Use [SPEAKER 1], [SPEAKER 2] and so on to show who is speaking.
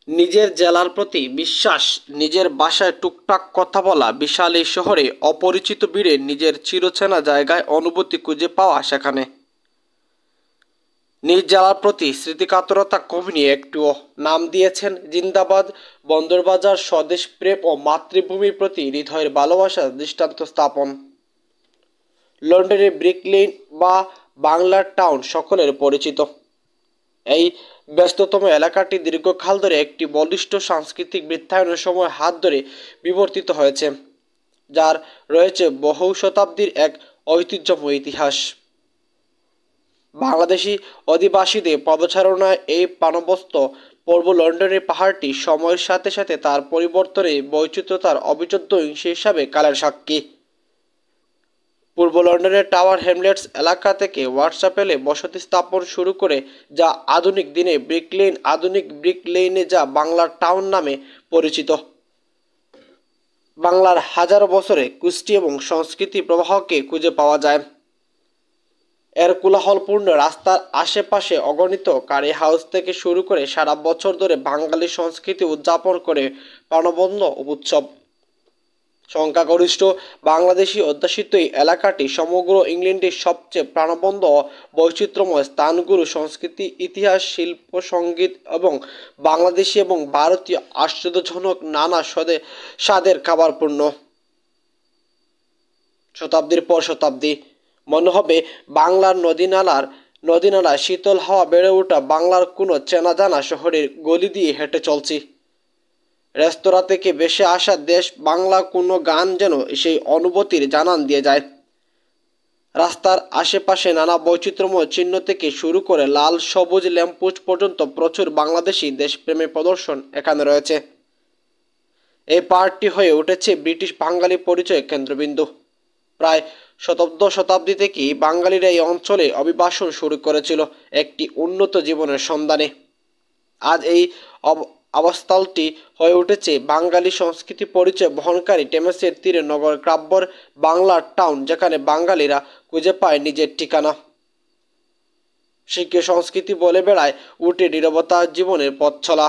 [SPEAKER 1] নিজের জেলার প্রতি বিশ্বাস, নিজের ভাষায় টুকটাক কথা বলা, বিশাল এই শহরে অপরিচিত ভিড়ে নিজের চিরচেনা জায়গায় অনুভূতি খুঁজে পাওয়া সেখানে। নিজ জেলার প্রতি স্মৃতিকাতরতা কমেনি একটুও। নাম দিয়েছেন জিন্দাবাদ। বন্দরবাজার স্বদেশ প্রেম ও মাতৃভূমির প্রতি হৃদয়ের ভালোবাসার দৃষ্টান্ত স্থাপন। লন্ডনের ব্রিক লেন বা বাংলার টাউন সকলের পরিচিত। এই ব্যস্ততম এলাকাটি দীর্ঘকাল ধরে একটি বলিষ্ঠ সাংস্কৃতিক বৃত্তায়নের সময় হাত ধরে বিবর্তিত হয়েছে, যার রয়েছে বহু শতাব্দীর এক ঐতিহ্যময় ইতিহাস। বাংলাদেশি অধিবাসীদের পদচারণায় এই প্রাণবন্ত পূর্ব লন্ডনের পাহাড়টি সময়ের সাথে সাথে তার পরিবর্তনে বৈচিত্র্যতার অবিচ্ছেদ্য অংশ হিসাবে কালের সাক্ষী। পূর্ব লন্ডনের টাওয়ার হ্যামলেটস এলাকা থেকে হোয়াটসঅ্যাপেলে বসতি স্থাপন শুরু করে যা আধুনিক দিনে ব্রিক লেন, আধুনিক ব্রিক লেনে যা বাংলার টাউন নামে পরিচিত। বাংলার হাজারো বছরে কৃষ্টি এবং সংস্কৃতি প্রবাহকে খুঁজে পাওয়া যায়। এর কোলাহলপূর্ণ রাস্তার আশেপাশে অগণিত কারি হাউস থেকে শুরু করে সারা বছর ধরে বাঙালি সংস্কৃতি উদযাপন করে প্রাণবন্ত উৎসব। সংখ্যাগরিষ্ঠ বাংলাদেশি অধ্যুষিত এই এলাকাটি সমগ্র ইংল্যান্ডের সবচেয়ে প্রাণবন্ত বৈচিত্র্যময় স্থানগুলো সংস্কৃতি, ইতিহাস, শিল্প, সঙ্গীত এবং বাংলাদেশি এবং ভারতীয় আশ্চর্যজনক নানা স্বাদের খাবারপূর্ণ। শতাব্দীর পর শতাব্দী মনে হবে বাংলার নদীনালার শীতল হাওয়া বেড়ে ওঠা বাংলার কোনো চেনা জানা শহরের গলি দিয়ে হেঁটে চলছি। রেস্তোরাঁ থেকে ভেসে আসা দেশ বাংলা কোনো গান যেন সেই অনুভূতির জানান দিয়ে যায়। রাস্তার আশেপাশে নানা বৈচিত্র্যময় চিহ্ন থেকে শুরু করে লাল সবুজ ল্যাম্পপোস্ট পর্যন্ত প্রচুর বাংলাদেশি দেশপ্রেমের প্রদর্শন এখানে রয়েছে। এই পার্কটি হয়ে উঠেছে ব্রিটিশ বাঙালি পরিচয় কেন্দ্রবিন্দু। প্রায় শতাব্দী থেকেই বাঙালিরা এই অঞ্চলে অভিবাসন শুরু করেছিল একটি উন্নত জীবনের সন্ধানে। আজ এই অবস্থলটি হয়ে উঠেছে বাঙালি সংস্কৃতি পরিচয় বহনকারী টেমসের তীরে নগর কাব্যর বাংলার টাউন, যেখানে বাঙালিরা খুঁজে পায় নিজের ঠিকানা। শিক্ষা সংস্কৃতি বলে বেড়ায় উঠে নীরবতা জীবনের পথ চলা।